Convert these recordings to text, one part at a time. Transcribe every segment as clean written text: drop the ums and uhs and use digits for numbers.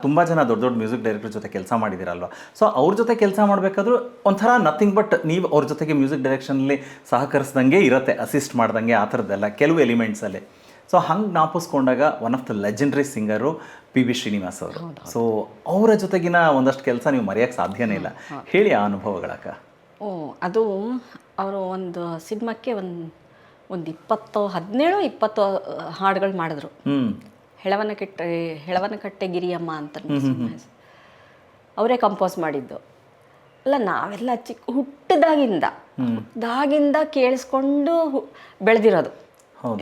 ತುಂಬ ಜನ ದೊಡ್ಡ ದೊಡ್ಡ ಮ್ಯೂಸಿಕ್ ಡೈರೆಕ್ಟರ್ ಜೊತೆ ಕೆಲಸ ಮಾಡಿದಿರಲ್ವ, ಸೊ ಅವ್ರ ಜೊತೆ ಕೆಲಸ ಮಾಡಬೇಕಾದ್ರೂ ಒಂಥರ ನಥಿಂಗ್ ಬಟ್ ನೀವು ಅವ್ರ ಜೊತೆಗೆ ಮ್ಯೂಸಿಕ್ ಡೈರೆಕ್ಷನಲ್ಲಿ ಸಹಕರಿಸ್ದಂಗೆ ಇರುತ್ತೆ, ಅಸಿಸ್ಟ್ ಮಾಡ್ದಂಗೆ ಆ ಥರದ್ದೆಲ್ಲ ಕೆಲವು ಎಲಿಮೆಂಟ್ಸಲ್ಲಿ. ಸೊ ಹಂಗೆ ಜ್ಞಾಪಿಸ್ಕೊಂಡಾಗ one of the legendary singer P Srinivas ಅವರು. ಸೊ ಅವರ ಜೊತೆಗಿನ ಒಂದಷ್ಟು ಕೆಲಸ ನೀವು ಮರೆಯೋಕ್ಕೆ ಸಾಧ್ಯನೇ ಇಲ್ಲ. ಹೇಳಿ ಆ ಅನುಭವಗಳಕ್ಕ. ಅದು ಅವರು ಒಂದು ಸಿನಿಮಾಕ್ಕೆ ಒಂದು 17-20 ಹಾಡುಗಳು ಮಾಡಿದ್ರು. ಹೆಳವನಕಟ್ಟೆ ಗಿರಿಯಮ್ಮ ಅಂತ ಅವರೇ ಕಂಪೋಸ್ ಮಾಡಿದ್ದು. ಅಲ್ಲ, ನಾವೆಲ್ಲ ಹುಟ್ಟಿದಾಗಿಂದ ಕೇಳಿಸ್ಕೊಂಡು ಬೆಳೆದಿರೋದು.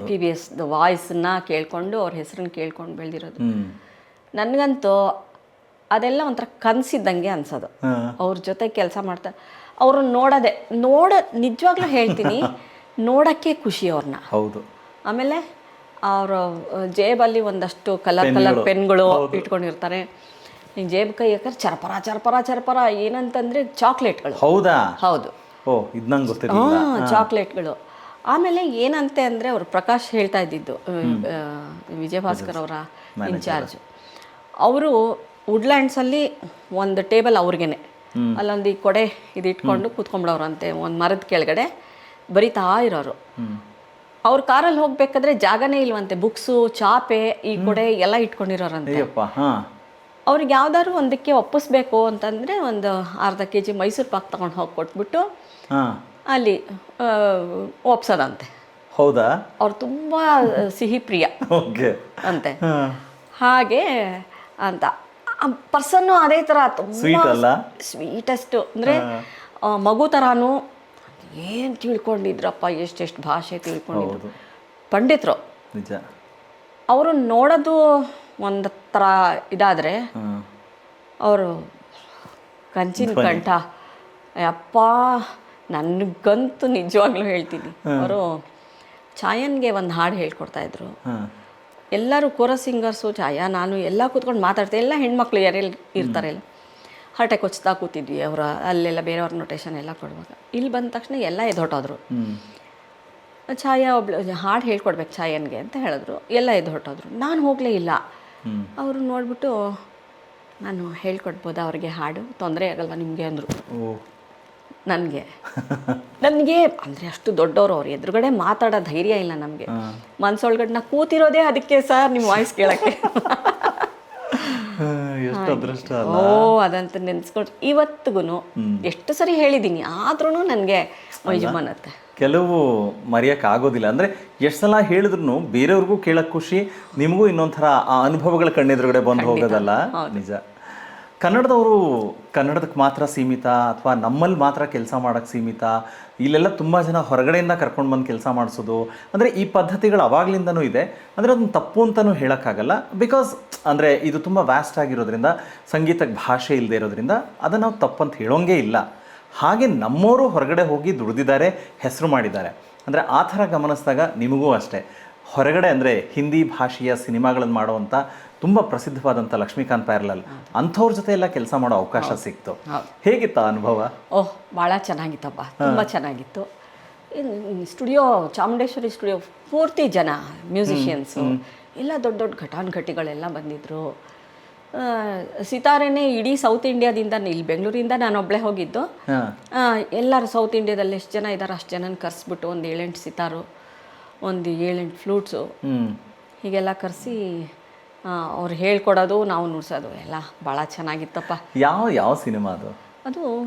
PBS ವಾಯ್ಸನ್ನ ಕೇಳ್ಕೊಂಡು ಅವ್ರ ಹೆಸರನ್ನ ಕೇಳ್ಕೊಂಡು ಬೆಳೆದಿರೋದು. ನನಗಂತೂ ಅದೆಲ್ಲ ಒಂಥರ ಕನಸಿದ್ದಂಗೆ ಅನ್ಸೋದು. ಅವ್ರ ಜೊತೆ ಕೆಲಸ ಮಾಡ್ತಾ ಅವ್ರನ್ನ ನಿಜವಾಗ್ಲೂ ಹೇಳ್ತೀನಿ, ನೋಡೋಕ್ಕೆ ಖುಷಿ ಅವ್ರನ್ನ. ಹೌದು. ಆಮೇಲೆ ಅವರ ಜೇಬಲ್ಲಿ ಒಂದಷ್ಟು ಕಲರ್ ಪೆನ್ಗಳು ಇಟ್ಕೊಂಡಿರ್ತಾರೆ. ಜೇಬ್ ಕೈ ಯಾಕಂದ್ರೆ ಚರಪರ ಚರಪರ ಚರಪರ ಏನಂತಂದ್ರೆ ಚಾಕ್ಲೇಟ್ಗಳು. ಹೌದಾ? ಹೌದು. ಚಾಕ್ಲೇಟ್ಗಳು. ಆಮೇಲೆ ಏನಂತೆ ಅಂದರೆ ಅವರು ಪ್ರಕಾಶ್ ಹೇಳ್ತಾ ಇದ್ದಿದ್ದು, ವಿಜಯಭಾಸ್ಕರ್ ಅವರ ಇನ್ಚಾರ್ಜ್ ಅವರು, ವುಡ್ಲ್ಯಾಂಡ್ಸಲ್ಲಿ ಒಂದು ಟೇಬಲ್ ಅವ್ರಿಗೇನೆ, ಅಲ್ಲೊಂದು ಈ ಕೊಡೆ ಇದು ಇಟ್ಕೊಂಡು ಕೂತ್ಕೊಂಡ್ಬಿಡೋರಂತೆ ಒಂದು ಮರದ ಕೆಳಗಡೆ ಬರಿತಾ ಇರೋರು. ಅವ್ರ ಕಾರಲ್ಲಿ ಹೋಗ್ಬೇಕಾದ್ರೆ ಜಾಗನೇ ಇಲ್ವಂತೆ, ಬುಕ್ಸು, ಚಾಪೆ, ಈ ಕೊಡೆ ಎಲ್ಲ ಇಟ್ಕೊಂಡಿರೋರಂತೆ. ಅವ್ರಿಗೆ ಯಾವ್ದಾದ್ರು ಒಂದಕ್ಕೆ ಒಪ್ಪಿಸ್ಬೇಕು ಅಂತಂದರೆ ಒಂದು ಅರ್ಧ kg ಮೈಸೂರು ಪಾಕ್ ತಗೊಂಡು ಹೋಗಿ ಕೊಟ್ಬಿಟ್ಟು ಅಲ್ಲಿ ಒಪ್ಸೋದಂತೆ. ಹೌದಾ? ಅವ್ರು ತುಂಬ ಸಿಹಿ ಪ್ರಿಯ ಅಂತೆ. ಹಾಗೆ ಅಂತ ಪರ್ಸನ್ನು ಅದೇ ಥರ ತುಂಬ ಸ್ವೀಟೆಸ್ಟು, ಅಂದರೆ ಮಗು ಥರಾನು. ಏನು ತಿಳ್ಕೊಂಡಿದ್ರಪ್ಪ, ಎಷ್ಟೆಷ್ಟು ಭಾಷೆ ತಿಳ್ಕೊಂಡಿದ್ರು. ಪಂಡಿತರು ನಿಜ. ಅವರು ನೋಡೋದು ಒಂದು ಥರ ಇದಾದರೆ ಅವರು ಕಂಚಿನ ಕಂಠ, ಅಪ್ಪ ನನಗಂತೂ ನಿಜವಾಗ್ಲೂ ಹೇಳ್ತೀನಿ. ಅವರು ಛಾಯನ್ಗೆ ಒಂದು ಹಾಡು ಹೇಳ್ಕೊಡ್ತಾಯಿದ್ರು. ಎಲ್ಲರೂ ಕೋರಸ್ ಸಿಂಗರ್ಸು, ಛಾಯಾ, ನಾನು ಎಲ್ಲ ಕೂತ್ಕೊಂಡು ಮಾತಾಡ್ತೀವಿ. ಎಲ್ಲ ಹೆಣ್ಮಕ್ಳು ಯಾರೆಲ್ಲ ಇರ್ತಾರೆ, ಹರಟೆ ಕೊಚ್ತಾ ಕೂತಿದ್ವಿ. ಅವರ ಅಲ್ಲೆಲ್ಲ ಬೇರೆಯವ್ರ ನೊಟೇಷನ್ ಎಲ್ಲ ಕೊಡುವಾಗ ಇಲ್ಲಿ ಬಂದ ತಕ್ಷಣ ಎಲ್ಲ ಎದ್ದೊಟ್ಟೋದ್ರು. ಛಾಯಾ ಒಬ್ಳು ಹಾಡು ಹೇಳ್ಕೊಡ್ಬೇಕು ಛಾಯನ್ಗೆ ಅಂತ ಹೇಳಿದ್ರು. ಎಲ್ಲ ಎದ್ದೊಟ್ಟೋದ್ರು. ನಾನು ಹೋಗಲೇ ಇಲ್ಲ. ಅವರು ನೋಡಿಬಿಟ್ಟು, ನಾನು ಹೇಳ್ಕೊಡ್ಬೋದಾ ಅವ್ರಿಗೆ ಹಾಡು, ತೊಂದರೆ ಆಗಲ್ವಾ ನಿಮಗೆ ಅಂದರು. ನನಗೆ ಅಂದರೆ ಅಷ್ಟು ದೊಡ್ಡವರು, ಅವ್ರು ಎದುರುಗಡೆ ಮಾತಾಡೋ ಧೈರ್ಯ ಇಲ್ಲ ನಮಗೆ. ಮನ್ಸೊಳಗಡೆ ನಾ ಕೂತಿರೋದೇ ಅದಕ್ಕೆ ಸರ್ ನಿಮ್ಮ ವಾಯ್ಸ್ ಕೇಳೋಕ್ಕೆ. ಅದಂತ ನೆನೆಸ್ಕೊಂಡು ಇವತ್ತಿಗೂ ಎಷ್ಟು ಸರಿ ಹೇಳಿದ್ದೀನಿ, ಆದ್ರೂ ನನಗೆ ಮೈಜುಮನತ್ತೆ. ಕೆಲವು ಮರೆಯೋಕೆ ಆಗೋದಿಲ್ಲ. ಅಂದರೆ ಎಷ್ಟು ಸಲ ಹೇಳಿದ್ರು ಬೇರೆಯವ್ರಿಗೂ ಕೇಳೋಕ್ಕೆ ಖುಷಿ, ನಿಮಗೂ ಇನ್ನೊಂಥರ ಆ ಅನುಭವಗಳ ಕಣ್ಣೆದುರುಗಡೆ ಬಂದು ಹೋಗೋದಲ್ಲ. ನಿಜ. ಕನ್ನಡದವರು ಕನ್ನಡದಕ್ಕೆ ಮಾತ್ರ ಸೀಮಿತ ಅಥವಾ ನಮ್ಮಲ್ಲಿ ಮಾತ್ರ ಕೆಲಸ ಮಾಡೋಕ್ಕೆ ಸೀಮಿತ, ಇಲ್ಲೆಲ್ಲ ತುಂಬ ಜನ ಹೊರಗಡೆಯಿಂದ ಕರ್ಕೊಂಡು ಬಂದು ಕೆಲಸ ಮಾಡಿಸೋದು, ಅಂದರೆ ಈ ಪದ್ಧತಿಗಳು ಅವಾಗಲಿಂದನೂ ಇದೆ. ಅಂದರೆ ಅದನ್ನು ತಪ್ಪು ಅಂತಲೂ ಹೇಳೋಕ್ಕಾಗಲ್ಲ. ಬಿಕಾಸ್ ಅಂದರೆ ಇದು ತುಂಬ ವ್ಯಾಸ್ಟ್ ಆಗಿರೋದ್ರಿಂದ, ಸಂಗೀತಕ್ಕೆ ಭಾಷೆ ಇಲ್ಲದೆ ಇರೋದ್ರಿಂದ ಅದನ್ನು ನಾವು ತಪ್ಪಂತ ಹೇಳೋಂಗೇ ಇಲ್ಲ. ಹಾಗೆ ನಮ್ಮವರು ಹೊರಗಡೆ ಹೋಗಿ ದುಡಿದಿದ್ದಾರೆ, ಹೆಸರು ಮಾಡಿದ್ದಾರೆ. ಅಂದರೆ ಆ ಥರ ಗಮನಿಸಿದಾಗ ನಿಮಗೂ ಅಷ್ಟೇ ಹೊರಗಡೆ, ಅಂದರೆ ಹಿಂದಿ ಭಾಷೆಯ ಸಿನಿಮಾಗಳನ್ನು ಮಾಡುವಂಥ ತುಂಬ ಪ್ರಸಿದ್ಧವಾದಂಥ ಲಕ್ಷ್ಮೀಕಾಂತ್ ಪ್ಯಾರಲಲ್ ಅಂಥವ್ರ ಜೊತೆ ಎಲ್ಲ ಕೆಲಸ ಮಾಡೋ ಅವಕಾಶ ಸಿಕ್ತು. ಹೇಗಿತ್ತು ಅನುಭವ? ಭಾಳ ಚೆನ್ನಾಗಿತ್ತಪ್ಪ, ತುಂಬ ಚೆನ್ನಾಗಿತ್ತು. ಸ್ಟುಡಿಯೋ, ಚಾಮುಂಡೇಶ್ವರಿ ಸ್ಟುಡಿಯೋ ಪೂರ್ತಿ ಜನ, ಮ್ಯೂಸಿಷಿಯನ್ಸು ಎಲ್ಲ ದೊಡ್ಡ ದೊಡ್ಡ ಘಟಾನುಘಟಿಗಳೆಲ್ಲ ಬಂದಿದ್ದರು. ಸಿತಾರೇನೆ ಇಡೀ ಸೌತ್ ಇಂಡಿಯಾದಿಂದ, ಇಲ್ಲಿ ಬೆಂಗಳೂರಿಂದ ನಾನು ಒಬ್ಬಳೇ ಹೋಗಿದ್ದು. ಎಲ್ಲರೂ ಸೌತ್ ಇಂಡಿಯಾದಲ್ಲಿ ಎಷ್ಟು ಜನ ಇದ್ದಾರೆ ಅಷ್ಟು ಜನನ ಕರೆಸ್ಬಿಟ್ಟು ಒಂದು 7-8 ಸಿತಾರು, ಒಂದು 7-8 ಫ್ಲೂಟ್ಸು ಹೀಗೆಲ್ಲ ಕರೆಸಿ ಅವ್ರು ಹೇಳ್ಕೊಡೋದು, ನಾವು ನುಡ್ಸೋದು ಎಲ್ಲ ಭಾಳ ಚೆನ್ನಾಗಿತ್ತಪ್ಪ. ಯಾವ ಸಿನಿಮಾ ಅದು? ಅದು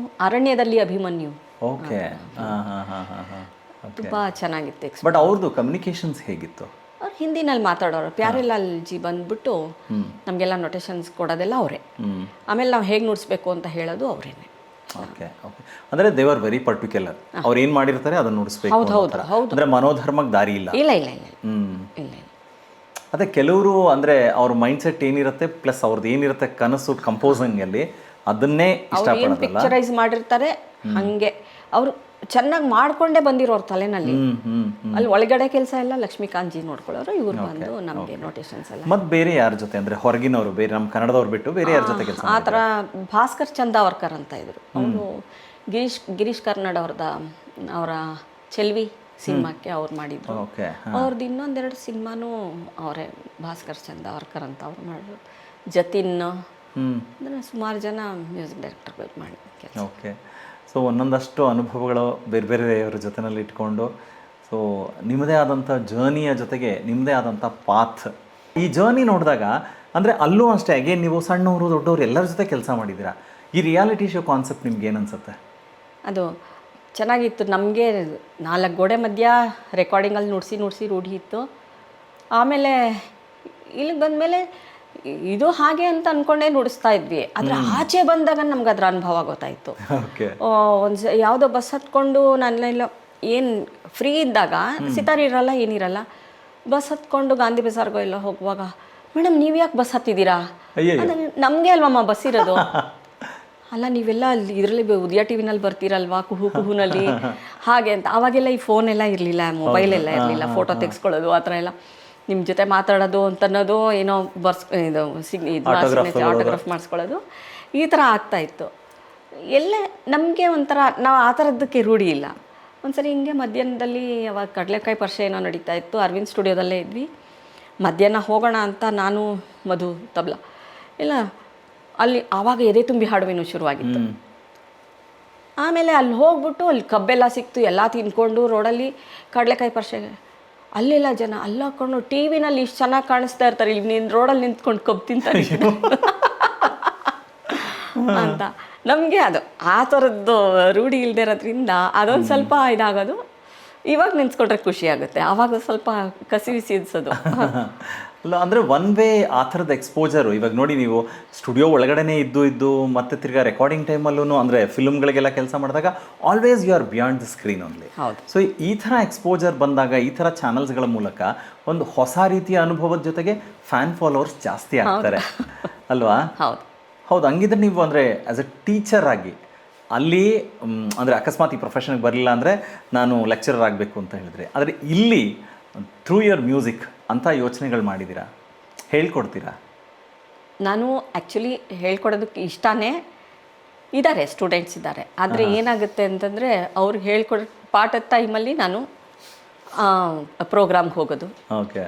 ಅರಣ್ಯದಲ್ಲಿ ಅಭಿಮನ್ಯು. ಓಕೆ. ತುಂಬ ಚೆನ್ನಾಗಿತ್ತು. ಬಟ್ ಅವ್ರದ್ದು ಕಮ್ಯುನಿಕೇಷನ್ಸ್ ಹೇಗಿತ್ತು? ಅವ್ರು ಹಿಂದಿನಲ್ಲಿ ಮಾತಾಡೋರು. ಪ್ಯಾರಿಲಾಲ್ ಜಿ ಬಂದ್ಬಿಟ್ಟು ನಮಗೆಲ್ಲ ನೊಟೇಷನ್ಸ್ ಕೊಡೋದೆಲ್ಲ ಅವರೇ. ಆಮೇಲೆ ನಾವು ಹೇಗೆ ನುಡಿಸ್ಬೇಕು ಅಂತ ಹೇಳೋದು ಅವರೇನೆ. Okay okay. ಅಂದರೆ ದೇ ಆರ್ ವೆರಿ ಪರ್ಟಿಕ್ಯುಲರ್. ಅವ್ರು ಏನು ಮಾಡಿರ್ತಾರೆ ಅದನ್ನು ನುಡಿಸ್ಬೇಕು. ಹೌದು ಹೌದು ಹೌದು. ಅಂದರೆ ಮನೋಧರ್ಮಕ್ಕೆ ದಾರಿ ಇಲ್ಲ. ಇಲ್ಲ ಇಲ್ಲ ಇಲ್ಲ ಇಲ್ಲ. ಅದೇ ಕೆಲವರು ಅಂದರೆ ಅವ್ರ ಮೈಂಡ್ಸೆಟ್ ಏನಿರುತ್ತೆ ಪ್ಲಸ್ ಅವ್ರದ್ದು ಏನಿರುತ್ತೆ ಕನಸು ಕಂಪೋಸಿಂಗಲ್ಲಿ ಅದನ್ನೇ ಇಷ್ಟಪಡೋದಲ್ಲ. ಪಿಕ್ಚರೈಸ್ ಮಾಡಿರ್ತಾರೆ ಹಾಗೆ ಅವರು ಚೆನ್ನಾಗಿ ಮಾಡ್ಕೊಂಡೇ ಬಂದಿರೋರು ತಲೆನಲ್ಲಿ. ಅಲ್ಲಿ ಒಳಗಡೆ ಕೆಲಸ ಎಲ್ಲ ಲಕ್ಷ್ಮೀಕಾಂತ್ ಜಿ ನೋಡ್ಕೊಳ್ಳೋರು, ಇವ್ರು ಬಂದು ನಮಗೆ ನೋಟೇಷನ್ಸ್ ಎಲ್ಲ. ಮತ್ತು ಬೇರೆ ಯಾರ ಜೊತೆ ಅಂದರೆ ಹೊರಗಿನವರು, ಬೇರೆ ನಮ್ಮ ಕನ್ನಡದವ್ರು ಬಿಟ್ಟು ಬೇರೆ ಯಾರ ಜೊತೆ ಕೆಲಸ? ಆ ಥರ ಭಾಸ್ಕರ್ ಚಂದಾವರ್ಕರ್ ಅಂತ ಇದ್ರು. ಅವರು ಗಿರೀಶ್ ಕಾರ್ನಾಡ್ ಅವರ ಚೆಲ್ವಿ ಸಿನಿಮಾಕ್ಕೆ ಅವ್ರು ಮಾಡಿದ್ರು. ಅವ್ರದ್ದು ಇನ್ನೊಂದೆರಡು ಸಿನಿಮಾನೂ ಅವರೇ, ಭಾಸ್ಕರ್ ಚಂದಾವರ್ಕರ್ ಅಂತ ಅವ್ರು ಮಾಡಿದ್ರು. ಜತಿನ್, ಅಂದರೆ ಸುಮಾರು ಜನ ಮ್ಯೂಸಿಕ್ ಡೈರೆಕ್ಟರ್ಗಳು ಮಾಡಿ ಕೆಲಸ. ಓಕೆ. ಸೊ ಒಂದೊಂದಷ್ಟು ಅನುಭವಗಳು ಬೇರೆ ಬೇರೆಯವ್ರ ಜೊತೆನಲ್ಲಿ ಇಟ್ಕೊಂಡು ಸೊ ನಿಮ್ಮದೇ ಆದಂಥ ಜರ್ನಿಯ ಜೊತೆಗೆ ನಿಮ್ಮದೇ ಆದಂಥ ಪಾತ್. ಈ ಜರ್ನಿ ನೋಡಿದಾಗ ಅಂದರೆ ಅಲ್ಲೂ ಅಷ್ಟೇ ಅಗೇನ್ ನೀವು ಸಣ್ಣವರು ದೊಡ್ಡವರು ಎಲ್ಲರ ಜೊತೆ ಕೆಲಸ ಮಾಡಿದ್ದೀರಾ. ಈ ರಿಯಾಲಿಟಿ ಶೋ ಕಾನ್ಸೆಪ್ಟ್ ನಿಮ್ಗೆ ಏನು ಅನ್ಸುತ್ತೆ? ಅದು ಚೆನ್ನಾಗಿತ್ತು. ನಮಗೆ 4 ಗೋಡೆ ಮಧ್ಯ ರೆಕಾರ್ಡಿಂಗಲ್ಲಿ ನುಡಿಸಿ ರೂಢಿ ಇತ್ತು. ಆಮೇಲೆ ಇಲ್ಲಿಗೆ ಬಂದಮೇಲೆ ಇದು ಹಾಗೆ ಅಂತ ಅಂದ್ಕೊಂಡೇ ನುಡಿಸ್ತಾ ಇದ್ವಿ. ಆದರೆ ಆಚೆ ಬಂದಾಗ ನಮ್ಗೆ ಅದರ ಅನುಭವ ಗೊತ್ತಾಯಿತು. ಓಕೆ. ಯಾವುದೋ ಬಸ್ ಹತ್ಕೊಂಡು ನಾನೆಲ್ಲ ಏನು ಫ್ರೀ ಇದ್ದಾಗ ಸಿತಾರ್ ಇರಲ್ಲ ಏನಿರಲ್ಲ, ಬಸ್ ಹತ್ಕೊಂಡು ಗಾಂಧಿ ಬಜಾರ್ಗೋ ಎಲ್ಲ ಹೋಗುವಾಗ, ಮೇಡಮ್ ನೀವು ಯಾಕೆ ಬಸ್ ಹತ್ತಿದ್ದೀರಾ? ನಮಗೆ ಅಲ್ವಮ್ಮ ಬಸ್ ಇರೋದು. ಅಲ್ಲ ನೀವೆಲ್ಲ ಅಲ್ಲಿ ಇದರಲ್ಲಿ ಉದಯ ಟಿ ವಿನಲ್ಲಿ ಬರ್ತೀರಲ್ವಾ ಕುಹುನಲ್ಲಿ ಹಾಗೆ ಅಂತ. ಆವಾಗೆಲ್ಲ ಈ ಫೋನ್ ಎಲ್ಲ ಇರಲಿಲ್ಲ, ಮೊಬೈಲ್ ಎಲ್ಲ ಇರಲಿಲ್ಲ, ಫೋಟೋ ತೆಗೆಸ್ಕೊಳ್ಳೋದು ಆ ಥರ ಎಲ್ಲ, ನಿಮ್ಮ ಜೊತೆ ಮಾತಾಡೋದು ಅಂತ ಅನ್ನೋದು ಏನೋ ಇದು ಆಟೋಗ್ರಾಫ್ ಮಾಡಿಸ್ಕೊಳ್ಳೋದು ಈ ಥರ ಆಗ್ತಾಯಿತ್ತು. ಎಲ್ಲ ನಮಗೆ ಒಂಥರ ನಾವು ಆ ಥರದ್ದಕ್ಕೆ ರೂಢಿ ಇಲ್ಲ. ಒಂದ್ಸರಿ ಹಿಂಗೆ ಮಧ್ಯಾಹ್ನದಲ್ಲಿ ಅವಾಗ ಕಡಲೆಕಾಯಿ ಪರಿಷೆ ಏನೋ ನಡೀತಾ ಇತ್ತು, ಅರವಿಂದ್ ಸ್ಟುಡಿಯೋದಲ್ಲೇ ಇದ್ವಿ. ಮಧ್ಯಾಹ್ನ ಹೋಗೋಣ ಅಂತ ನಾನು ಮಧು ತಬ್ಲ ಇಲ್ಲ ಅಲ್ಲಿ ಆವಾಗ ಎದೆ ತುಂಬಿ ಹಾಡುವೇನು ಶುರುವಾಗಿತ್ತು. ಆಮೇಲೆ ಅಲ್ಲಿ ಹೋಗ್ಬಿಟ್ಟು ಅಲ್ಲಿ ಕಬ್ಬೆಲ್ಲ ಸಿಕ್ತು, ಎಲ್ಲ ತಿನ್ಕೊಂಡು ರೋಡಲ್ಲಿ ಕಡಲೆಕಾಯಿ ಪರಿಷೆಗೆ ಅಲ್ಲೆಲ್ಲ ಜನ ಅಲ್ಲಿ ಹಾಕೊಂಡು ಟಿ ವಿನಲ್ಲಿ ಇಷ್ಟು ಚೆನ್ನಾಗಿ ಕಾಣಿಸ್ತಾ ಇರ್ತಾರೆ, ಇಲ್ಲಿ ನೀನು ರೋಡಲ್ಲಿ ನಿಂತ್ಕೊಂಡು ಕಬ್ಬು ತಿಂತಾರೆ ಅಂತ. ನಮಗೆ ಅದು ಆ ಥರದ್ದು ರೂಢಿ ಇಲ್ಲದೆ ಇರೋದ್ರಿಂದ ಅದೊಂದು ಸ್ವಲ್ಪ ಇದಾಗೋದು. ಇವಾಗ ನೆನ್ಸ್ಕೊಂಡ್ರೆ ಖುಷಿ ಆಗುತ್ತೆ, ಆವಾಗ ಸ್ವಲ್ಪ ಕಸಿವಿಸಿ ಅನ್ಸೋದು. ಅಲ್ಲ ಅಂದರೆ ಒನ್ ವೇ ಆ ಥರದ ಎಕ್ಸ್ಪೋಜರು. ಇವಾಗ ನೋಡಿ ನೀವು ಸ್ಟುಡಿಯೋ ಒಳಗಡೆನೇ ಇದ್ದು ಮತ್ತು ತಿರ್ಗಾ ರೆಕಾರ್ಡಿಂಗ್ ಟೈಮಲ್ಲೂ ಅಂದರೆ ಫಿಲ್ಮ್ಗಳಿಗೆಲ್ಲ ಕೆಲಸ ಮಾಡಿದಾಗ always you are beyond the screen only. So ಈ ಥರ ಎಕ್ಸ್ಪೋಜರ್ ಬಂದಾಗ ಈ ಥರ ಚಾನಲ್ಸ್ಗಳ ಮೂಲಕ ಒಂದು ಹೊಸ ರೀತಿಯ ಅನುಭವದ ಜೊತೆಗೆ ಫ್ಯಾನ್ ಫಾಲೋವರ್ಸ್ ಜಾಸ್ತಿ ಆಗ್ತಾರೆ ಅಲ್ವಾ? ಹೌದು. ಹಂಗಿದ್ರೆ ನೀವು ಅಂದರೆ ಆ್ಯಸ್ ಎ ಟೀಚರ್ ಆಗಿ ಅಲ್ಲಿ ಅಂದರೆ ಅಕಸ್ಮಾತ್ ಈ ಪ್ರೊಫೆಷನ್ಗೆ ಬರಲಿಲ್ಲ ಅಂದರೆ ನಾನು ಲೆಕ್ಚರರ್ ಆಗಬೇಕು ಅಂತ ಹೇಳಿದ್ರೆ, ಆದರೆ ಇಲ್ಲಿ ಥ್ರೂ ಯುವರ್ ಮ್ಯೂಸಿಕ್ ಅಂತ ಯೋಚನೆಗಳು ಮಾಡಿದ್ದೀರಾ? ಹೇಳ್ಕೊಡ್ತೀರಾ? ನಾನು ಆ್ಯಕ್ಚುಲಿ ಹೇಳ್ಕೊಡೋದಕ್ಕೆ ಇಷ್ಟನೇ ಇದ್ದಾರೆ, ಸ್ಟೂಡೆಂಟ್ಸ್ ಇದ್ದಾರೆ. ಆದರೆ ಏನಾಗುತ್ತೆ ಅಂತಂದರೆ ಅವ್ರು ಹೇಳ್ಕೊಡೋ ಪಾಠದ ಟೈಮಲ್ಲಿ ನಾನು ಪ್ರೋಗ್ರಾಮ್ಗೆ ಹೋಗೋದು. ಓಕೆ.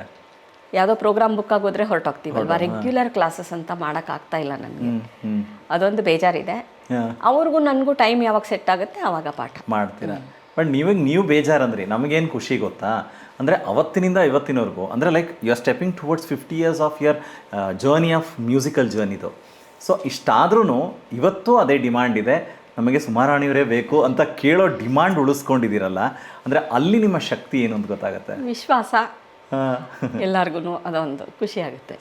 ಯಾವುದೋ ಪ್ರೋಗ್ರಾಮ್ ಬುಕ್ ಆಗೋದ್ರೆ ಹೊರಟೋಗ್ತೀವಲ್ವಾ, ರೆಗ್ಯುಲರ್ ಕ್ಲಾಸಸ್ ಅಂತ ಮಾಡೋಕ್ಕಾಗ್ತಾ ಇಲ್ಲ ನನಗೆ. ಅದೊಂದು ಬೇಜಾರಿದೆ. ಅವ್ರಿಗೂ ನನಗೂ ಟೈಮ್ ಯಾವಾಗ ಸೆಟ್ ಆಗುತ್ತೆ ಆವಾಗ ಪಾಠ ಮಾಡ್ತೀರಾ. ಬಟ್ ನೀವು ಬೇಜಾರಂದ್ರಿ, ನಮಗೇನು ಖುಷಿ ಗೊತ್ತಾ ಅಂದರೆ ಅವತ್ತಿನಿಂದ ಇವತ್ತಿನವರೆಗೂ ಅಂದರೆ like you are stepping towards 50 years of your journey of musical ಜರ್ನಿದು. ಸೊ ಇಷ್ಟಾದ್ರೂ ಇವತ್ತು ಅದೇ ಡಿಮ್ಯಾಂಡ್ ಇದೆ, ನಮಗೆ ಸುಮಾರಾಣಿಯವರೇ ಬೇಕು ಅಂತ ಕೇಳೋ ಡಿಮ್ಯಾಂಡ್ ಉಳಿಸ್ಕೊಂಡಿದ್ದೀರಲ್ಲ, ಅಂದರೆ ಅಲ್ಲಿ ನಿಮ್ಮ ಶಕ್ತಿ ಏನು ಅಂತ ಗೊತ್ತಾಗುತ್ತೆ. ವಿಶ್ವಾಸ ಎಲ್ಲರಿಗೂ ಅದೊಂದು ಖುಷಿ ಆಗುತ್ತೆ.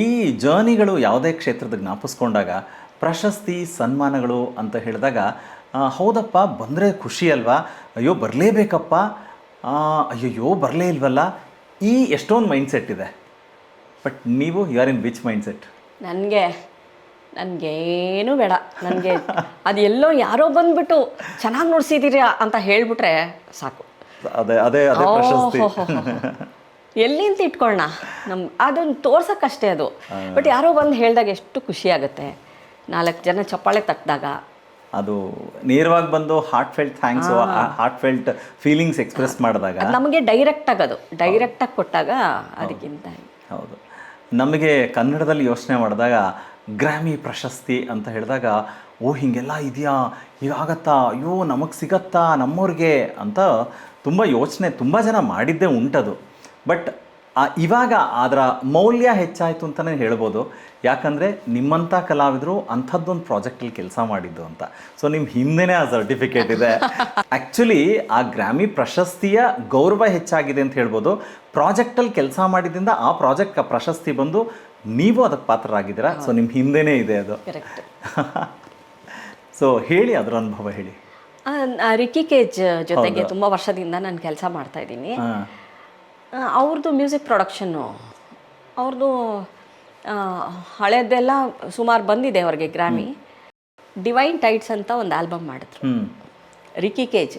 ಈ ಜರ್ನಿಗಳು ಯಾವುದೇ ಕ್ಷೇತ್ರದ ಜ್ಞಾಪಿಸ್ಕೊಂಡಾಗ ಪ್ರಶಸ್ತಿ ಸನ್ಮಾನಗಳು ಅಂತ ಹೇಳಿದಾಗ ಹೌದಪ್ಪ ಬಂದರೆ ಖುಷಿ ಅಲ್ವಾ, ಅಯ್ಯೋ ಬರಲೇಬೇಕಪ್ಪ, ಅಯ್ಯಯ್ಯೋ ಬರಲೇ ಇಲ್ವಲ್ಲ, ಈ ಎಷ್ಟೊಂದು ಮೈಂಡ್ಸೆಟ್ ಇದೆ. ಬಟ್ ನೀವು you are in which mindset? ನನಗೇನು ಬೇಡ, ನನಗೆ ಅದು ಎಲ್ಲೋ ಯಾರೋ ಬಂದುಬಿಟ್ಟು ಚೆನ್ನಾಗಿ ನೋಡ್ಸಿದ್ದೀರಿ ಅಂತ ಹೇಳಿಬಿಟ್ರೆ ಸಾಕು. ಅದೇ ಅದೇ ಅದೇ ಪ್ರಶಸ್ತಿ. ಎಲ್ಲಿಂತ ಇಟ್ಕೊಳ್ಳೋಣ, ಅದನ್ನು ತೋರ್ಸೋಕ್ಕಷ್ಟೇ ಅದು. ಬಟ್ ಯಾರೋ ಬಂದು ಹೇಳಿದಾಗ ಎಷ್ಟು ಖುಷಿ ಆಗುತ್ತೆ, 4 ಜನ ಚಪ್ಪಾಳೆ ತಟ್ಟಿದಾಗ. ಅದು ನೇರವಾಗಿ ಬಂದು heart felt thanks, heart felt feelings express ಮಾಡಿದಾಗ ನಮಗೆ ಡೈರೆಕ್ಟಾಗಿ ಕೊಟ್ಟಾಗ ಅದಕ್ಕಿಂತ. ಹೌದು. ನಮಗೆ ಕನ್ನಡದಲ್ಲಿ ಯೋಚನೆ ಮಾಡಿದಾಗ ಗ್ರಾಮಿ ಪ್ರಶಸ್ತಿ ಅಂತ ಹೇಳಿದಾಗ ಓ ಹೀಗೆಲ್ಲ ಇದೆಯಾ, ಹೀಗಾಗತ್ತಾ, ಅಯ್ಯೋ ನಮಗೆ ಸಿಗತ್ತಾ ನಮ್ಮವ್ರಿಗೆ ಅಂತ ತುಂಬ ಯೋಚನೆ ತುಂಬ ಜನ ಮಾಡಿದ್ದೇ ಉಂಟದು. ಬಟ್ ಇವಾಗ ಅದರ ಮೌಲ್ಯ ಹೆಚ್ಚಾಯಿತು ಅಂತಲೇ ಹೇಳ್ಬೋದು. ಯಾಕಂದರೆ ನಿಮ್ಮಂಥ ಕಲಾವಿದರು ಅಂಥದ್ದೊಂದು ಪ್ರಾಜೆಕ್ಟಲ್ಲಿ ಕೆಲಸ ಮಾಡಿದ್ದು ಅಂತ. ಸೊ ನಿಮ್ಮ ಹಿಂದೆನೇ ಆ ಸರ್ಟಿಫಿಕೇಟ್ ಇದೆ. ಆ್ಯಕ್ಚುಲಿ ಆ ಗ್ರಾಮಿ ಪ್ರಶಸ್ತಿಯ ಗೌರವ ಹೆಚ್ಚಾಗಿದೆ ಅಂತ ಹೇಳ್ಬೋದು. ಪ್ರಾಜೆಕ್ಟಲ್ಲಿ ಕೆಲಸ ಮಾಡಿದ್ರಿಂದ ಆ ಪ್ರಾಜೆಕ್ಟ್ ಪ್ರಶಸ್ತಿ ಬಂದು ನೀವು ಅದಕ್ಕೆ ಪಾತ್ರರಾಗಿದ್ದೀರಾ. ಸೊ ನಿಮ್ಮ ಹಿಂದೆನೇ ಇದೆ ಅದು. ಸೊ ಹೇಳಿ ಅದರ ಅನುಭವ ಹೇಳಿ. ರಿಕ್ಕಿ ಕೇಜ್ ಜೊತೆಗೆ ತುಂಬ ವರ್ಷದಿಂದ ನಾನು ಕೆಲಸ ಮಾಡ್ತಾ ಇದ್ದೀನಿ. ಅವ್ರದ್ದು ಮ್ಯೂಸಿಕ್ ಪ್ರೊಡಕ್ಷನ್ನು, ಅವ್ರದ್ದು ಹಳೆಯದೆಲ್ಲ ಸುಮಾರು ಬಂದಿದೆ ಅವ್ರಿಗೆ ಗ್ರಾಮಿ. ಡಿವೈನ್ ಟೈಟ್ಸ್ ಅಂತ ಒಂದು ಆಲ್ಬಮ್ ಮಾಡಿದ್ರು ರಿಕ್ಕಿ ಕೇಜ್.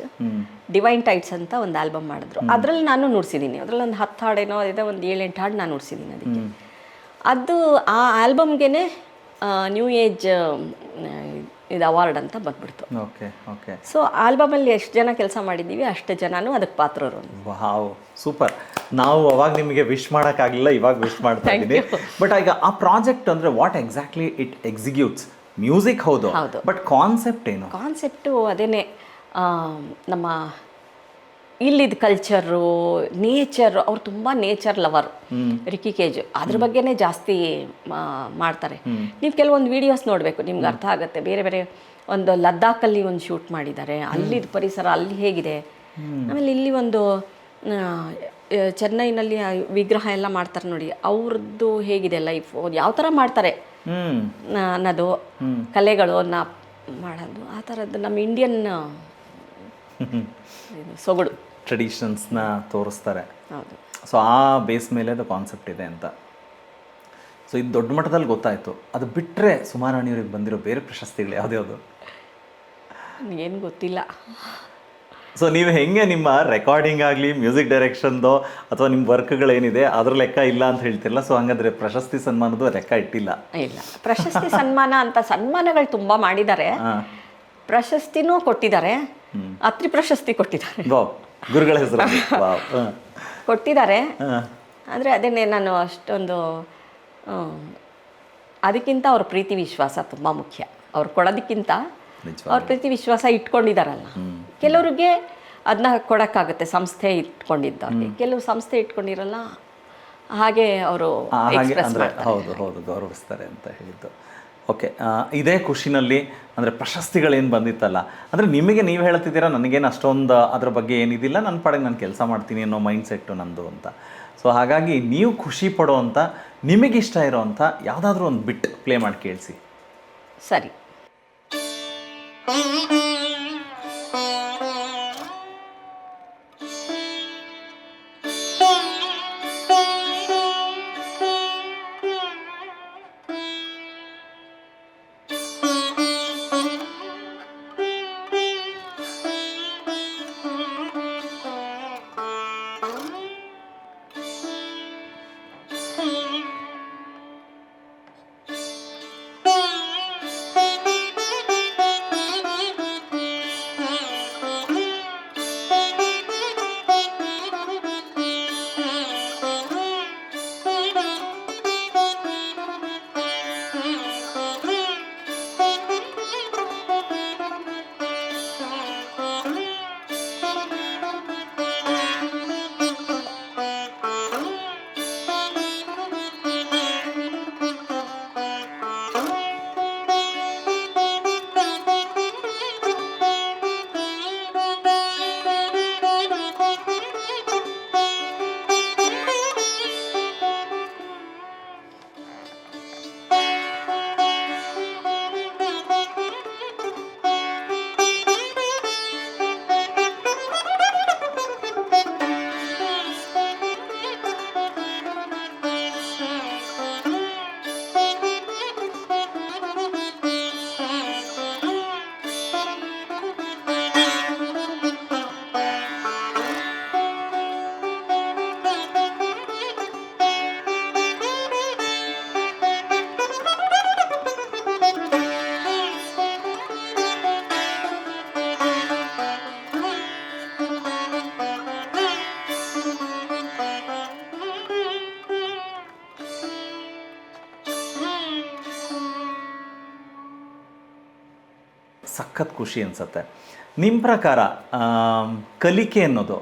ಡಿವೈನ್ ಟೈಟ್ಸ್ ಅಂತ ಒಂದು ಆಲ್ಬಮ್ ಮಾಡಿದ್ರು. ಅದರಲ್ಲಿ ನಾನು ನುಡಿಸಿದ್ದೀನಿ. ಅದರಲ್ಲಿ ಒಂದು 10 ಹಾಡೇನೋ ಇದೆ, ಒಂದು 7-8 ಹಾಡು ನಾನು ನುಡಿಸಿದ್ದೀನಿ ಅದಕ್ಕೆ. ಅದು ಆ ಆಲ್ಬಮ್ಗೆ ನ್ಯೂ ಏಜ್ ಇದು ಅವಾರ್ಡ್ ಅಂತ ಬಂದ್ಬಿಡ್ತು. Okay okay. ಸೊ ಆಲ್ಬಮಲ್ಲಿ ಎಷ್ಟು ಜನ ಕೆಲಸ ಮಾಡಿದ್ದೀವಿ ಅಷ್ಟು ಜನನೂ ಅದಕ್ಕೆ ಪಾತ್ರರು. Wow, super. ನಾವು ಅವಾಗ ನಿಮಗೆ ವಿಶ್ ಮಾಡೋಕ್ಕಾಗಲಿಲ್ಲ, ಇವಾಗ ವಿಶ್ ಮಾಡ್ತಾ ಇದ್ದೀನಿ. ಬಟ್ ಈಗ ಆ ಪ್ರಾಜೆಕ್ಟ್ ಅಂದರೆ what exactly it executes? Music ಹೌದು, ಬಟ್ ಕಾನ್ಸೆಪ್ಟ್ ಏನು? ಕಾನ್ಸೆಪ್ಟು ಅದೇನೆ, ನಮ್ಮ ಇಲ್ಲಿದ್ದ ಕಲ್ಚರು, ನೇಚರು. ಅವ್ರು ತುಂಬ ನೇಚರ್ ಲವರ್, ರಿಕ್ಕಿ ಕೇಜ್. ಅದ್ರ ಬಗ್ಗೆನೇ ಜಾಸ್ತಿ ಮಾಡ್ತಾರೆ. ನೀವು ಕೆಲವೊಂದು ವೀಡಿಯೋಸ್ ನೋಡಬೇಕು, ನಿಮ್ಗೆ ಅರ್ಥ ಆಗುತ್ತೆ. ಬೇರೆ ಬೇರೆ ಒಂದು ಲದ್ದಾಖಲ್ಲಿ ಒಂದು ಶೂಟ್ ಮಾಡಿದ್ದಾರೆ, ಅಲ್ಲಿದ್ದ ಪರಿಸರ ಅಲ್ಲಿ ಹೇಗಿದೆ. ಆಮೇಲೆ ಇಲ್ಲಿ ಒಂದು ಚೆನ್ನೈನಲ್ಲಿ ವಿಗ್ರಹ ಎಲ್ಲ ಮಾಡ್ತಾರೆ ನೋಡಿ, ಅವ್ರದ್ದು ಹೇಗಿದೆ ಲೈಫು, ಯಾವ ಥರ ಮಾಡ್ತಾರೆ ಅನ್ನೋದು, ಕಲೆಗಳು ಮಾಡೋದು, ಆ ಥರದ್ದು ನಮ್ಮ ಇಂಡಿಯನ್ ಸೊಗಡು, ಟ್ರೆಡಿಷನ್ಸ್ನ ತೋರಿಸ್ತಾರೆ. ಹೌದು. ಸೊ ಆ ಬೇಸ್ ಮೇಲೆ ಅದು ಕಾನ್ಸೆಪ್ಟ್ ಇದೆ ಅಂತ. ಸೊ ಇದು ದೊಡ್ಡ ಮಟ್ಟದಲ್ಲಿ ಗೊತ್ತಾಯಿತು. ಅದು ಬಿಟ್ಟರೆ ಸುಮಾರಾಣಿಯವ್ರಿಗೆ ಬಂದಿರೋ ಬೇರೆ ಪ್ರಶಸ್ತಿಗಳು ಯಾವ್ದ್ಯಾವುದು? ಏನು ಗೊತ್ತಿಲ್ಲ. ಸೊ ನೀವು ಹೆಂಗೆ ನಿಮ್ಮ ರೆಕಾರ್ಡಿಂಗ್ ಆಗಲಿ, ಮ್ಯೂಸಿಕ್ ಡೈರೆಕ್ಷನ್ದೋ ಅಥವಾ ನಿಮ್ಮ ವರ್ಕ್ಗಳೇನಿದೆ ಅದ್ರ ಲೆಕ್ಕ ಇಲ್ಲ ಅಂತ ಹೇಳ್ತಿರಲ್ಲ, ಸೊ ಹಂಗಾದ್ರೆ ಪ್ರಶಸ್ತಿ ಸನ್ಮಾನದ ಲೆಕ್ಕ ಇಟ್ಟಿಲ್ಲ? ಇಲ್ಲ, ಪ್ರಶಸ್ತಿ ಸನ್ಮಾನ ಅಂತ ಸನ್ಮಾನಗಳು ತುಂಬ ಮಾಡಿದ್ದಾರೆ, ಪ್ರಶಸ್ತಿನೂ ಕೊಟ್ಟಿದ್ದಾರೆ. ಅತ್ರಿ ಪ್ರಶಸ್ತಿ ಕೊಟ್ಟಿದ್ದಾರೆ, ಗುರುಗಳ ಹೆಸರು ಕೊಟ್ಟಿದ್ದಾರೆ. ಅಂದರೆ ಅದೇನೆ, ನಾನು ಅಷ್ಟೊಂದು ಅದಕ್ಕಿಂತ ಅವ್ರ ಪ್ರೀತಿ ವಿಶ್ವಾಸ ತುಂಬ ಮುಖ್ಯ. ಅವ್ರು ಕೊಡೋದಕ್ಕಿಂತ ಅವ್ರ ಪ್ರೀತಿ ವಿಶ್ವಾಸ ಇಟ್ಕೊಂಡಿದ್ದಾರಲ್ಲ. ಕೆಲವ್ರಿಗೆ ಅದನ್ನ ಕೊಡೋಕ್ಕಾಗುತ್ತೆ, ಸಂಸ್ಥೆ ಇಟ್ಕೊಂಡಿದ್ದವ್ರಿಗೆ. ಕೆಲವು ಸಂಸ್ಥೆ ಇಟ್ಕೊಂಡಿರಲ್ಲ, ಹಾಗೆ ಅವರು ಹೌದು ಹೌದು ಗೌರವಿಸ್ತಾರೆ ಅಂತ ಹೇಳಿದ್ದು. ಓಕೆ, ಇದೇ ಖುಷಿನಲ್ಲಿ ಅಂದರೆ ಪ್ರಶಸ್ತಿಗಳೇನು ಬಂದಿತ್ತಲ್ಲ, ಅಂದರೆ ನಿಮಗೆ ನೀವು ಹೇಳ್ತಿದ್ದೀರಾ ನನಗೇನು ಅಷ್ಟೊಂದು ಅದ್ರ ಬಗ್ಗೆ ಏನಿದಿಲ್ಲ, ನನ್ನ ಪಾಡಿಗೆ ನಾನು ಕೆಲಸ ಮಾಡ್ತೀನಿ ಅನ್ನೋ ಮೈಂಡ್ ಸೆಟ್ಟು ನಂದು ಅಂತ. ಸೊ ಹಾಗಾಗಿ ನೀವು ಖುಷಿ ಪಡೋವಂಥ, ನಿಮಗಿಷ್ಟ ಇರೋವಂಥ ಯಾವುದಾದ್ರೂ ಒಂದು ಬಿಟ್ ಪ್ಲೇ ಮಾಡಿ ಕೇಳಿಸಿ. ಸರಿ. ಸಖತ್ ಖುಷಿ ಅನಿಸುತ್ತೆ. ನಿಮ್ಮ ಪ್ರಕಾರ ಕಲಿಕೆ ಅನ್ನೋದು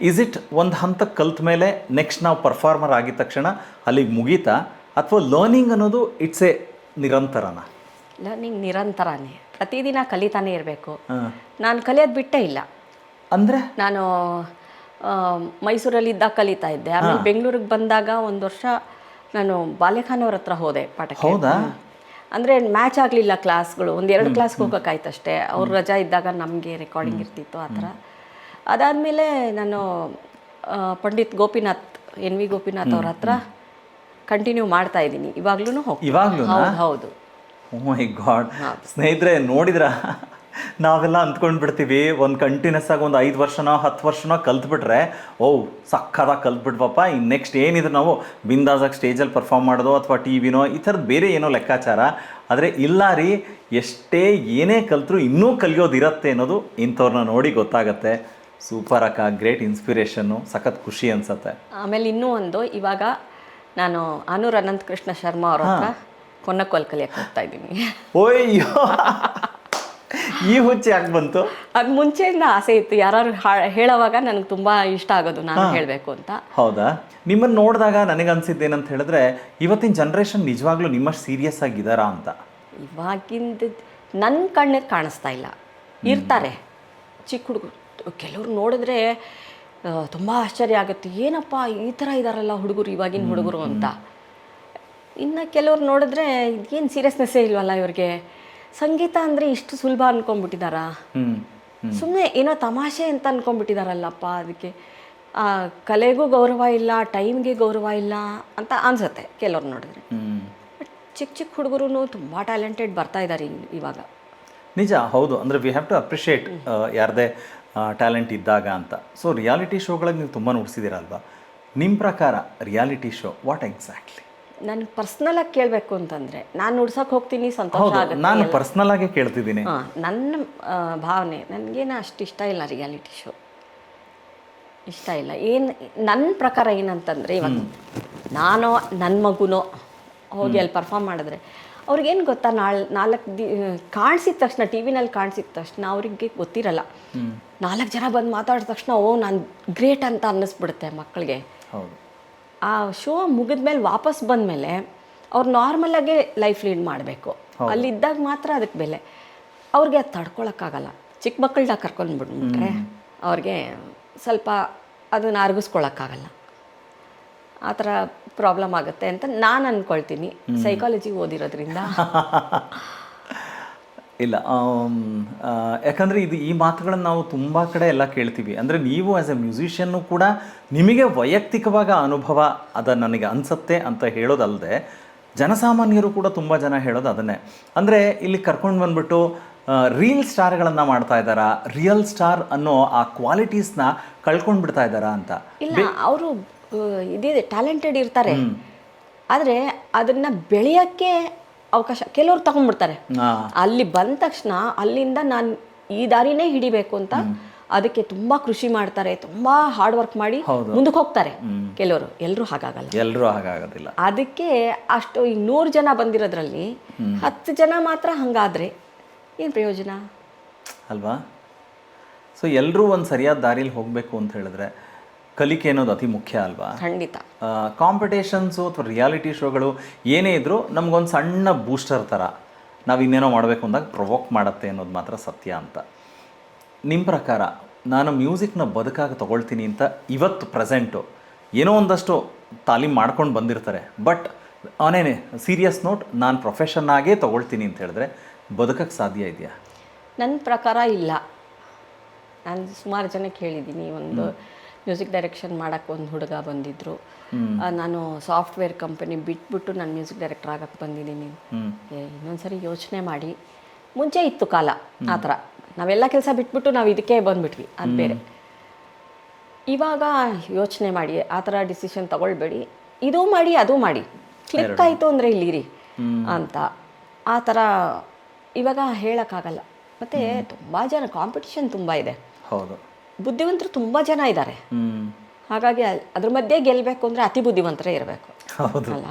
ಇಸ್ ಇಟ್ ಒಂದು ಹಂತಕ್ಕೆ ಕಲ್ತ ಮೇಲೆ ನೆಕ್ಸ್ಟ್ ನಾವು ಪರ್ಫಾರ್ಮರ್ ಆಗಿದ ತಕ್ಷಣ ಅಲ್ಲಿಗೆ ಮುಗೀತಾ, ಅಥವಾ ಲರ್ನಿಂಗ್ ಅನ್ನೋದು ಇಟ್ಸ್ ಎ ನಿರಂತರನ? ಲರ್ನಿಂಗ್ ನಿರಂತರನೇ, ಪ್ರತಿದಿನ ಕಲಿತಾನೆ ಇರಬೇಕು. ನಾನು ಕಲಿಯೋದು ಬಿಟ್ಟೇ ಇಲ್ಲ. ಅಂದರೆ ನಾನು ಮೈಸೂರಲ್ಲಿದ್ದಾಗ ಕಲಿತಾ ಇದ್ದೆ. ಆಮೇಲೆ ಬೆಂಗಳೂರಿಗೆ ಬಂದಾಗ ಒಂದು ವರ್ಷ ನಾನು ಬಾಲ್ಯಖಾನವ್ರ ಹತ್ರ ಹೋದೆ ಪಾಠಕ್ಕೆ. ಹೌದಾ? ಅಂದರೆ ಮ್ಯಾಚ್ ಆಗಲಿಲ್ಲ ಕ್ಲಾಸ್ಗಳು, ಒಂದು 2 ಕ್ಲಾಸ್ಗೆ ಹೋಗೋಕ್ಕಾಯ್ತು ಅಷ್ಟೇ. ಅವ್ರ ರಜಾ ಇದ್ದಾಗ ನಮಗೆ ರೆಕಾರ್ಡಿಂಗ್ ಇರ್ತಿತ್ತು, ಆ ಥರ. ಅದಾದಮೇಲೆ ನಾನು ಪಂಡಿತ್ ಗೋಪಿನಾಥ್, ಎನ್ ವಿ ಗೋಪಿನಾಥ್ ಅವ್ರ ಹತ್ರ ಕಂಟಿನ್ಯೂ ಮಾಡ್ತಾ ಇದ್ದೀನಿ. ಇವಾಗ್ಲೂ ಹೋಗ್ತೀನಿ. ಇವಾಗ್ಲೂ? ಹೌದು. ಓ ಮೈ ಗಾಡ್. ಸ್ನೇಹಿತರೆ ನೋಡಿದ್ರ, ನಾವೆಲ್ಲ ಅಂದ್ಕೊಂಡ್ಬಿಡ್ತೀವಿ ಒಂದು ಕಂಟಿನ್ಯೂಸ್ ಆಗಿ ಒಂದು 5 ವರ್ಷನೋ 10 ವರ್ಷನೋ ಕಲ್ತ್ಬಿಟ್ರೆ ಸಕ್ಕದಾಗಿ ಕಲ್ತ್ಬಿಟ್ವಪ್ಪ, ಇನ್ನು ನೆಕ್ಸ್ಟ್ ಏನಿದ್ರು ನಾವು ಬಿಂದಾಸಾಗಿ ಸ್ಟೇಜಲ್ಲಿ ಪರ್ಫಾರ್ಮ್ ಮಾಡೋದು ಅಥವಾ ಟಿ ವಿನೋ ಈ ಥರದ್ದು ಬೇರೆ ಏನೋ ಲೆಕ್ಕಾಚಾರ. ಆದರೆ ಇಲ್ಲ ರೀ, ಎಷ್ಟೇ ಏನೇ ಕಲ್ತ್ರೂ ಇನ್ನೂ ಕಲಿಯೋದಿರತ್ತೆ ಅನ್ನೋದು ಇಂಥವ್ರನ್ನ ನೋಡಿ ಗೊತ್ತಾಗತ್ತೆ. ಸೂಪರ್ ಅಕ್ಕ, ಗ್ರೇಟ್ ಇನ್ಸ್ಪಿರೇಷನ್ನು, ಸಖತ್ ಖುಷಿ ಅನ್ಸತ್ತೆ. ಆಮೇಲೆ ಇನ್ನೂ ಒಂದು, ಇವಾಗ ನಾನು ಆನೂರ್ ಅನಂತ ಕೃಷ್ಣ ಶರ್ಮಾ ಅವ್ರ ಹತ್ರ ಕೊನ್ನಕೋಲ್ ಕಲಿಯಕ್ಕೆ ಹೋಗ್ತಾ ಇದ್ದೀನಿ. ಓಯ್ಯೋ, ಈ ಹುಚ್ಚು ಯಾಕೆ ಬಂತು? ಅದು ಮುಂಚೆಯಿಂದ ಆಸೆ ಇತ್ತು, ಯಾರು ಹೇಳೋವಾಗ ನನಗೆ ತುಂಬ ಇಷ್ಟ ಆಗೋದು ನಾನು ಹೇಳಬೇಕು ಅಂತ. ಹೌದಾ? ನಿಮ್ಮನ್ನು ನೋಡಿದಾಗ ನನಗನ್ಸಿದ್ದು ಏನಂತ ಹೇಳಿದ್ರೆ, ಇವತ್ತಿನ ಜನ್ರೇಷನ್ ನಿಜವಾಗ್ಲೂ ನಿಮ್ಮಷ್ಟು ಸೀರಿಯಸ್ ಆಗಿದ್ದಾರಾ ಅಂತ. ಇವಾಗಿಂದ ನನ್ನ ಕಣ್ಣಿಗೆ ಕಾಣಿಸ್ತಾ ಇಲ್ಲ. ಇರ್ತಾರೆ ಚಿಕ್ಕ ಹುಡುಗರು, ಕೆಲವ್ರು ನೋಡಿದ್ರೆ ತುಂಬ ಆಶ್ಚರ್ಯ ಆಗುತ್ತೆ, ಏನಪ್ಪ ಈ ಥರ ಇದ್ದಾರಲ್ಲ ಹುಡುಗರು, ಇವಾಗಿನ ಹುಡುಗರು ಅಂತ. ಇನ್ನು ಕೆಲವ್ರು ನೋಡಿದ್ರೆ ಏನು ಸೀರಿಯಸ್ನೆಸ್ಸೇ ಇಲ್ವಲ್ಲ ಇವ್ರಿಗೆ, ಸಂಗೀತ ಅಂದರೆ ಇಷ್ಟು ಸುಲಭ ಅಂದ್ಕೊಂಡ್ಬಿಟ್ಟಿದ್ದಾರಾ, ಸುಮ್ಮನೆ ಏನೋ ತಮಾಷೆ ಅಂತ ಅಂದ್ಕೊಂಡ್ಬಿಟ್ಟಿದ್ದಾರಲ್ಲಪ್ಪ. ಅದಕ್ಕೆ ಕಲೆಗೂ ಗೌರವ ಇಲ್ಲ, ಟೈಮ್ಗೆ ಗೌರವ ಇಲ್ಲ ಅಂತ ಅನ್ಸುತ್ತೆ ಕೆಲವ್ರು ನೋಡಿದ್ರೆ. ಬಟ್ ಚಿಕ್ಕ ಚಿಕ್ಕ ಹುಡುಗರು ತುಂಬ ಟ್ಯಾಲೆಂಟೆಡ್ ಬರ್ತಾ ಇದ್ದಾರೆ ಇವಾಗ. ನಿಜ, ಹೌದು. ಅಂದರೆ ವಿ ಹ್ಯಾವ್ ಟು ಅಪ್ರಿಷಿಯೇಟ್ ಯಾರದೇ ಟ್ಯಾಲೆಂಟ್ ಇದ್ದಾಗ ಅಂತ. ಸೊ ರಿಯಾಲಿಟಿ ಶೋಗಳಿಗೆ ನೀವು ತುಂಬ ನೋಡ್ಸಿದ್ದೀರಲ್ವಾ? ನಿಮ್ಮ ಪ್ರಕಾರ ರಿಯಾಲಿಟಿ ಶೋ ವಾಟ್ ಎಕ್ಸಾಕ್ಟ್ಲಿ? ನಾನು ಪರ್ಸ್ನಲಾಗಿ ಕೇಳಬೇಕು ಅಂತಂದರೆ ನಾನು ನುಡ್ಸೋಕೆ ಹೋಗ್ತೀನಿ, ಸಂತೋಷ ಆಗುತ್ತೆ. ನಾನು ಪರ್ಸ್ನಲ್ ಆಗೇ ಕೇಳ್ತಿದ್ದೀನಿ. ನನ್ನ ಭಾವನೆ, ನನಗೇನು ಅಷ್ಟು ಇಷ್ಟ ಇಲ್ಲ ರಿಯಾಲಿಟಿ ಶೋ, ಇಷ್ಟ ಇಲ್ಲ. ಏನು ನನ್ನ ಪ್ರಕಾರ ಏನಂತಂದರೆ, ಇವಾಗ ನಾನು ನನ್ನ ಮಗುನೋ ಹೋಗಿ ಅಲ್ಲಿ ಪರ್ಫಾರ್ಮ್ ಮಾಡಿದ್ರೆ ಅವ್ರಿಗೇನು ಗೊತ್ತಾ, ನಾಲ್ಕು ಕಾಣಿಸಿದ ತಕ್ಷಣ, ಟಿ ವಿನಲ್ಲಿ ಕಾಣಿಸಿದ ತಕ್ಷಣ ಅವ್ರಿಗೆ ಗೊತ್ತಿರಲ್ಲ. 4 ಜನ ಬಂದು ಮಾತಾಡಿದ ತಕ್ಷಣ ನಾನು ಗ್ರೇಟ್ ಅಂತ ಅನ್ನಿಸ್ಬಿಡುತ್ತೆ ಮಕ್ಕಳಿಗೆ. ಹೌದು. ಆ ಶೋ ಮುಗಿದ್ಮೇಲೆ ವಾಪಸ್ ಬಂದಮೇಲೆ ಅವ್ರು ನಾರ್ಮಲಾಗೆ ಲೈಫ್ ಲೀಡ್ ಮಾಡಬೇಕು. ಅಲ್ಲಿದ್ದಾಗ ಮಾತ್ರ ಅದಕ್ಕೆ ಬೆಲೆ. ಅವ್ರಿಗೆ ಅದು ತಡ್ಕೊಳಕ್ಕಾಗಲ್ಲ. ಚಿಕ್ಕ ಮಕ್ಕಳನ್ನ ಕರ್ಕೊಂಡು ಬಿಟ್ಬಿಟ್ರೆ ಅವ್ರಿಗೆ ಸ್ವಲ್ಪ ಅದನ್ನು ಅರಗಿಸ್ಕೊಳಕ್ಕಾಗಲ್ಲ. ಆ ಥರ ಪ್ರಾಬ್ಲಮ್ ಆಗುತ್ತೆ ಅಂತ ನಾನು ಅಂದ್ಕೊಳ್ತೀನಿ, ಸೈಕಾಲಜಿ ಓದಿರೋದ್ರಿಂದ. ಇಲ್ಲ, ಯಾಕಂದರೆ ಈ ಮಾತುಗಳನ್ನು ನಾವು ತುಂಬ ಕಡೆ ಎಲ್ಲ ಕೇಳ್ತೀವಿ. ಅಂದರೆ ನೀವು ಆ್ಯಸ್ ಎ ಮ್ಯೂಸಿಷಿಯನ್ನು ಕೂಡ ನಿಮಗೆ ವೈಯಕ್ತಿಕವಾಗಿ ಅನುಭವ ಅದು ನನಗೆ ಅನಿಸುತ್ತೆ ಅಂತ ಹೇಳೋದಲ್ಲದೆ, ಜನಸಾಮಾನ್ಯರು ಕೂಡ ತುಂಬ ಜನ ಹೇಳೋದು ಅದನ್ನೇ. ಅಂದರೆ ಇಲ್ಲಿ ಕರ್ಕೊಂಡು ಬಂದ್ಬಿಟ್ಟು ರೀಲ್ ಸ್ಟಾರ್ಗಳನ್ನು ಮಾಡ್ತಾ ಇದ್ದಾರಾ, ರಿಯಲ್ ಸ್ಟಾರ್ ಅನ್ನೋ ಆ ಕ್ವಾಲಿಟೀಸ್ನ ಕಳ್ಕೊಂಡು ಬಿಡ್ತಾ ಇದ್ದಾರಾ ಅಂತ. ಇಲ್ಲ, ಅವರು ಇದಿದೆ, ಟ್ಯಾಲೆಂಟೆಡ್ ಇರ್ತಾರೆ, ಆದರೆ ಅದನ್ನು ಬೆಳೆಯೋಕ್ಕೆ ಅವಕಾಶ ಕೆಲವ್ರು ತಗೊಂಡ್ಬಿಡ್ತಾರೆ. ಅಲ್ಲಿ ಬಂದ ತಕ್ಷಣ ಅಲ್ಲಿಂದ ನಾನು ಈ ದಾರಿನೇ ಹಿಡಿಬೇಕು ಅಂತ ಅದಕ್ಕೆ ತುಂಬ ಕೃಷಿ ಮಾಡ್ತಾರೆ, ತುಂಬ ಹಾರ್ಡ್ ವರ್ಕ್ ಮಾಡಿ ಮುಂದಕ್ಕೆ ಹೋಗ್ತಾರೆ ಕೆಲವರು. ಎಲ್ಲರೂ ಹಾಗಾಗೋದಿಲ್ಲ. ಅದಕ್ಕೆ ಅಷ್ಟು ಈಗ 100 ಜನ ಬಂದಿರೋದ್ರಲ್ಲಿ 10 ಜನ ಮಾತ್ರ ಹಂಗಾದ್ರೆ ಏನು ಪ್ರಯೋಜನ ಅಲ್ವಾ? ಸೊ ಎಲ್ಲರೂ ಒಂದು ಸರಿಯಾದ ದಾರಿಯಲ್ಲಿ ಹೋಗಬೇಕು ಅಂತ ಹೇಳಿದ್ರೆ ಕಲಿಕೆ ಅನ್ನೋದು ಅತಿ ಮುಖ್ಯ ಅಲ್ವಾ? ಖಂಡಿತ. ಕಾಂಪಿಟೇಷನ್ಸು ಅಥವಾ ರಿಯಾಲಿಟಿ ಶೋಗಳು ಏನೇ ಇದ್ದರೂ ನಮಗೊಂದು ಸಣ್ಣ ಬೂಸ್ಟರ್ ಥರ, ನಾವು ಇನ್ನೇನೋ ಮಾಡಬೇಕು ಅಂದಾಗ ಪ್ರೊವೋಕ್ ಮಾಡುತ್ತೆ ಅನ್ನೋದು ಮಾತ್ರ ಸತ್ಯ ಅಂತ. ನಿಮ್ಮ ಪ್ರಕಾರ ನಾನು ಮ್ಯೂಸಿಕ್ನ ಬದುಕಾಗಿ ತೊಗೊಳ್ತೀನಿ ಅಂತ ಇವತ್ತು ಪ್ರೆಸೆಂಟು ಏನೋ ಒಂದಷ್ಟು ತಾಲೀಮ್ ಮಾಡ್ಕೊಂಡು ಬಂದಿರ್ತಾರೆ, ಬಟ್ ಅವನೇನೆ ಸೀರಿಯಸ್ ನೋಟ್ ನಾನು ಪ್ರೊಫೆಷನ್ನಾಗೇ ತೊಗೊಳ್ತೀನಿ ಅಂತ ಹೇಳಿದ್ರೆ ಬದುಕಕ್ಕೆ ಸಾಧ್ಯ ಇದೆಯಾ? ನನ್ನ ಪ್ರಕಾರ ಇಲ್ಲ. ನಾನು ಸುಮಾರು ಜನಕ್ಕೆ ಹೇಳಿದ್ದೀನಿ. ಒಂದು ಮ್ಯೂಸಿಕ್ ಡೈರೆಕ್ಷನ್ ಮಾಡೋಕ್ಕೆ ಒಂದು ಹುಡುಗ ಬಂದಿದ್ದರು, ನಾನು ಸಾಫ್ಟ್ವೇರ್ ಕಂಪನಿ ಬಿಟ್ಬಿಟ್ಟು ನಾನು ಮ್ಯೂಸಿಕ್ ಡೈರೆಕ್ಟರ್ ಆಗಕ್ಕೆ ಬಂದಿದ್ದೀನಿ. ಇನ್ನೊಂದ್ಸರಿ ಯೋಚನೆ ಮಾಡಿ. ಮುಂಚೆ ಇತ್ತು ಕಾಲ ಆ ಥರ, ನಾವೆಲ್ಲ ಕೆಲಸ ಬಿಟ್ಬಿಟ್ಟು ನಾವು ಇದಕ್ಕೆ ಬಂದುಬಿಟ್ವಿ, ಅದು ಬೇರೆ. ಇವಾಗ ಯೋಚನೆ ಮಾಡಿ, ಆ ಥರ ಡಿಸಿಷನ್ ತಗೊಳ್ಬೇಡಿ, ಇದು ಮಾಡಿ ಅದು ಮಾಡಿ, ಕ್ಲಿಕ್ ಆಯಿತು ಅಂದರೆ ಇಲ್ಲಿರಿ ಅಂತ. ಆ ಥರ ಇವಾಗ ಹೇಳೋಕ್ಕಾಗಲ್ಲ. ಮತ್ತು ತುಂಬ ಜನ, ಕಾಂಪಿಟಿಷನ್ ತುಂಬ ಇದೆ. ಹೌದು. ಬುದ್ಧಿವಂತರು ತುಂಬ ಜನ ಇದ್ದಾರೆ. ಹಾಗಾಗಿ ಅದ್ರ ಮಧ್ಯೆ ಗೆಲ್ಲಬೇಕು ಅಂದರೆ ಅತಿ ಬುದ್ಧಿವಂತರೇ ಇರಬೇಕು. ಹೌದು ಅಲ್ಲ?